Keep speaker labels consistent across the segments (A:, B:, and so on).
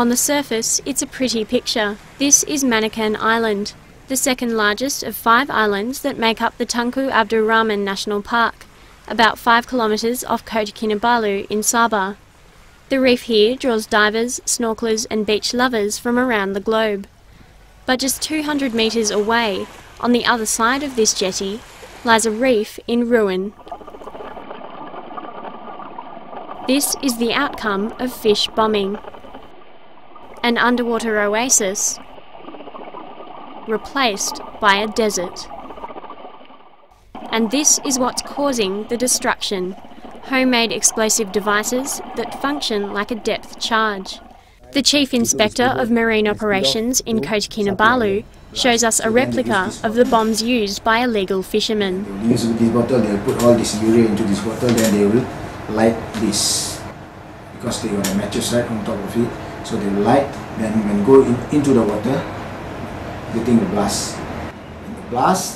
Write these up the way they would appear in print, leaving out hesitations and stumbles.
A: On the surface, it's a pretty picture. This is Manukau Island, the second largest of 5 islands that make up the Tunku Abdul Rahman National Park, about 5 kilometres off Kota Kinabalu in Sabah. The reef here draws divers, snorkelers and beach lovers from around the globe. But just 200 metres away, on the other side of this jetty, lies a reef in ruin. This is the outcome of fish bombing. An underwater oasis replaced by a desert. And this is what's causing the destruction: homemade explosive devices that function like a depth charge. The Chief Inspector of Marine Operations in Kota Kinabalu shows us a replica of the bombs used by illegal fishermen.
B: Use this bottle, they'll put all this urea into this bottle, then they will light this. Because they got a matches right on top of it. So they will light, then when go into the water, the thing will blast.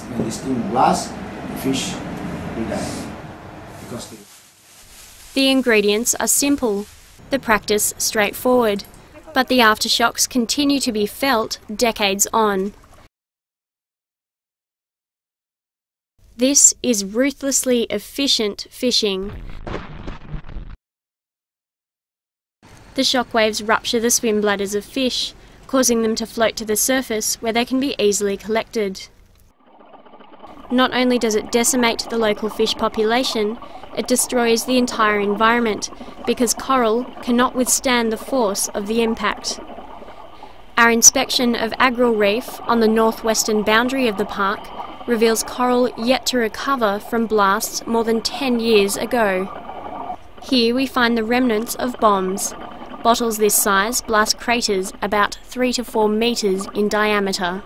B: When this thing blasts, the fish will die.
A: The ingredients are simple, the practice straightforward, but the aftershocks continue to be felt decades on. This is ruthlessly efficient fishing. The shockwaves rupture the swim bladders of fish, causing them to float to the surface where they can be easily collected. Not only does it decimate the local fish population, it destroys the entire environment because coral cannot withstand the force of the impact. Our inspection of Agril Reef on the northwestern boundary of the park reveals coral yet to recover from blasts more than 10 years ago. Here we find the remnants of bombs. Bottles this size blast craters about 3 to 4 metres in diameter.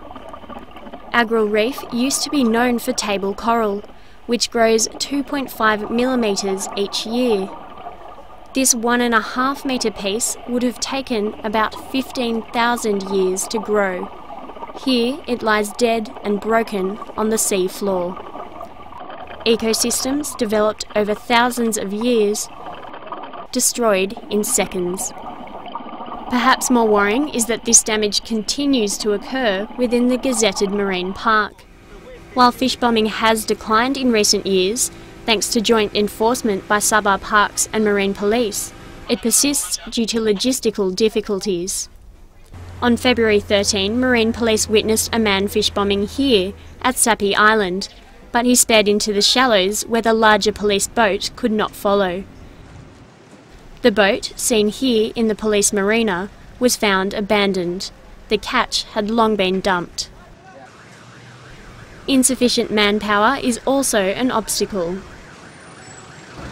A: Agril Reef used to be known for table coral, which grows 2.5 millimetres each year. This 1.5 metre piece would have taken about 15,000 years to grow. Here it lies dead and broken on the sea floor. Ecosystems developed over thousands of years, destroyed in seconds. Perhaps more worrying is that this damage continues to occur within the gazetted marine park. While fish bombing has declined in recent years, thanks to joint enforcement by Sabah Parks and Marine Police, it persists due to logistical difficulties. On February 13, Marine Police witnessed a man fish bombing here at Sapi Island, but he sped into the shallows where the larger police boat could not follow. The boat, seen here in the police marina, was found abandoned. The catch had long been dumped. Insufficient manpower is also an obstacle.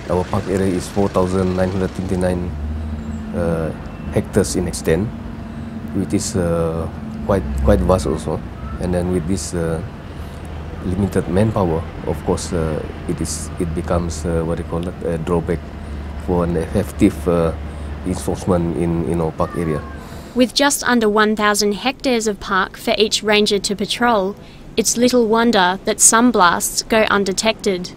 C: Our park area is 4,929 hectares in extent, which is quite vast also. And then with this limited manpower, of course, it becomes what they call it, a drawback for an effective enforcement in our park area.
A: With just under 1,000 hectares of park for each ranger to patrol, it's little wonder that some blasts go undetected.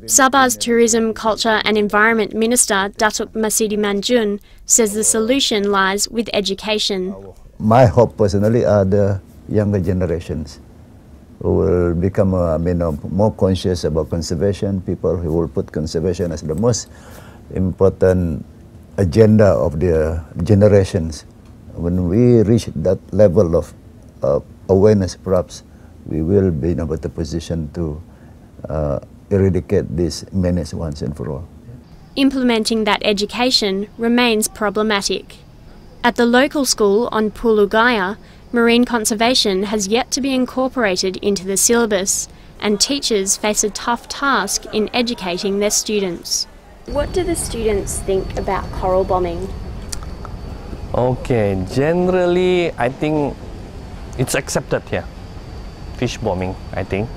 A: Sabah's Tourism, Culture and Environment Minister, Datuk Masidi Manjun, says the solution lies with education.
D: My hope personally are the younger generations who will become more conscious about conservation, people who will put conservation as the most important agenda of their generations. When we reach that level of awareness, perhaps we will be in a better position to eradicate this menace once and for all.
A: Implementing that education remains problematic. At the local school on Pulugaya, marine conservation has yet to be incorporated into the syllabus, and teachers face a tough task in educating their students. What do the students think about coral bombing?
E: Okay, generally I think it's accepted here, fish bombing, I think.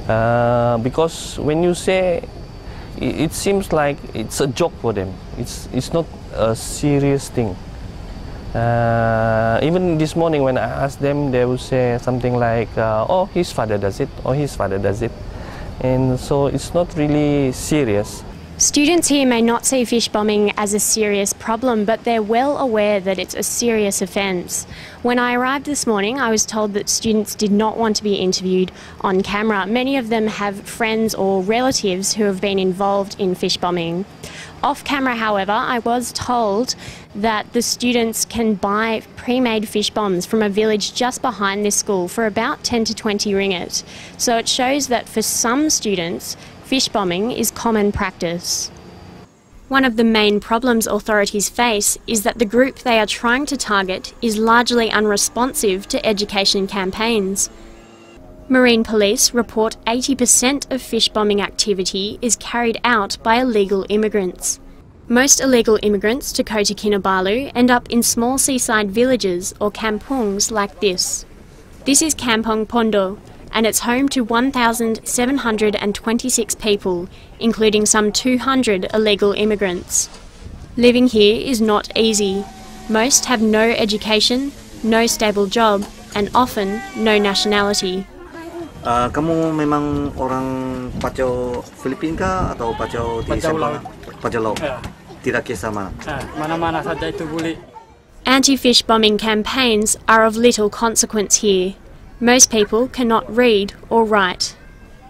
E: Because when you say, it seems like it's a joke for them. It's not a serious thing. Even this morning when I asked them, they would say something like, oh, his father does it, or his father does it. And so it's not really serious.
A: Students here may not see fish bombing as a serious problem, but they're well aware that it's a serious offence. When I arrived this morning, I was told that students did not want to be interviewed on camera. Many of them have friends or relatives who have been involved in fish bombing. Off camera, however, I was told that the students can buy pre-made fish bombs from a village just behind this school for about 10 to 20 ringgit. So it shows that for some students, fish bombing is common practice. One of the main problems authorities face is that the group they are trying to target is largely unresponsive to education campaigns. Marine police report 80% of fish bombing activity is carried out by illegal immigrants. Most illegal immigrants to Kota Kinabalu end up in small seaside villages or kampungs like this. This is Kampong Pondo, and it's home to 1,726 people, including some 200 illegal immigrants. Living here is not easy. Most have no education, no stable job, and often no nationality.
F: Kamu memang orang Pacau Filipin kah atau Pacau di Sabah? Pacau Laut. Tidak kisah mana.
G: Mana-mana saja itu boleh.
A: Anti-fish bombing campaigns are of little consequence here. Most people cannot read or write.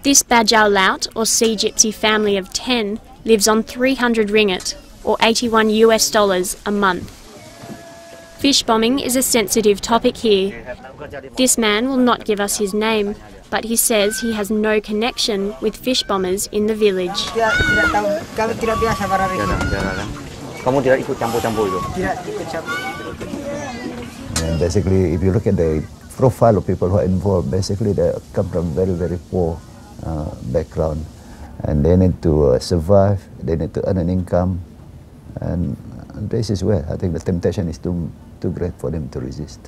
A: This Bajau Laut or Sea Gypsy family of 10 lives on 300 ringgit or $81 a month. Fish bombing is a sensitive topic here. This man will not give us his name, but he says he has no connection with fish bombers in the village.
F: Kamu tidak ikut campur-campur itu?
G: Tidak ikut campur.
D: And basically, if you look at the profile of people who are involved, basically they come from very, very poor background. And they need to survive, they need to earn an income. And this is where I think the temptation is too great for them to resist.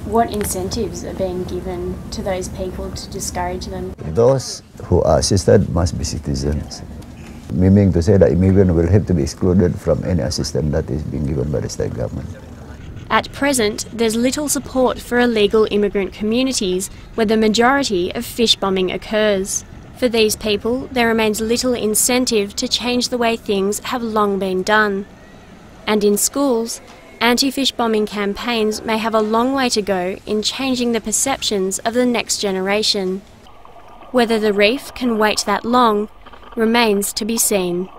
A: What incentives are being given to those people to discourage them?
D: Those who are assisted must be citizens, meaning to say that immigrants will have to be excluded from any assistance that is being given by the state government.
A: At present, there's little support for illegal immigrant communities where the majority of fish bombing occurs. For these people, there remains little incentive to change the way things have long been done. And in schools, anti-fish bombing campaigns may have a long way to go in changing the perceptions of the next generation. Whether the reef can wait that long remains to be seen.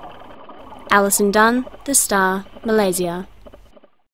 A: Alison Dunn, The Star, Malaysia.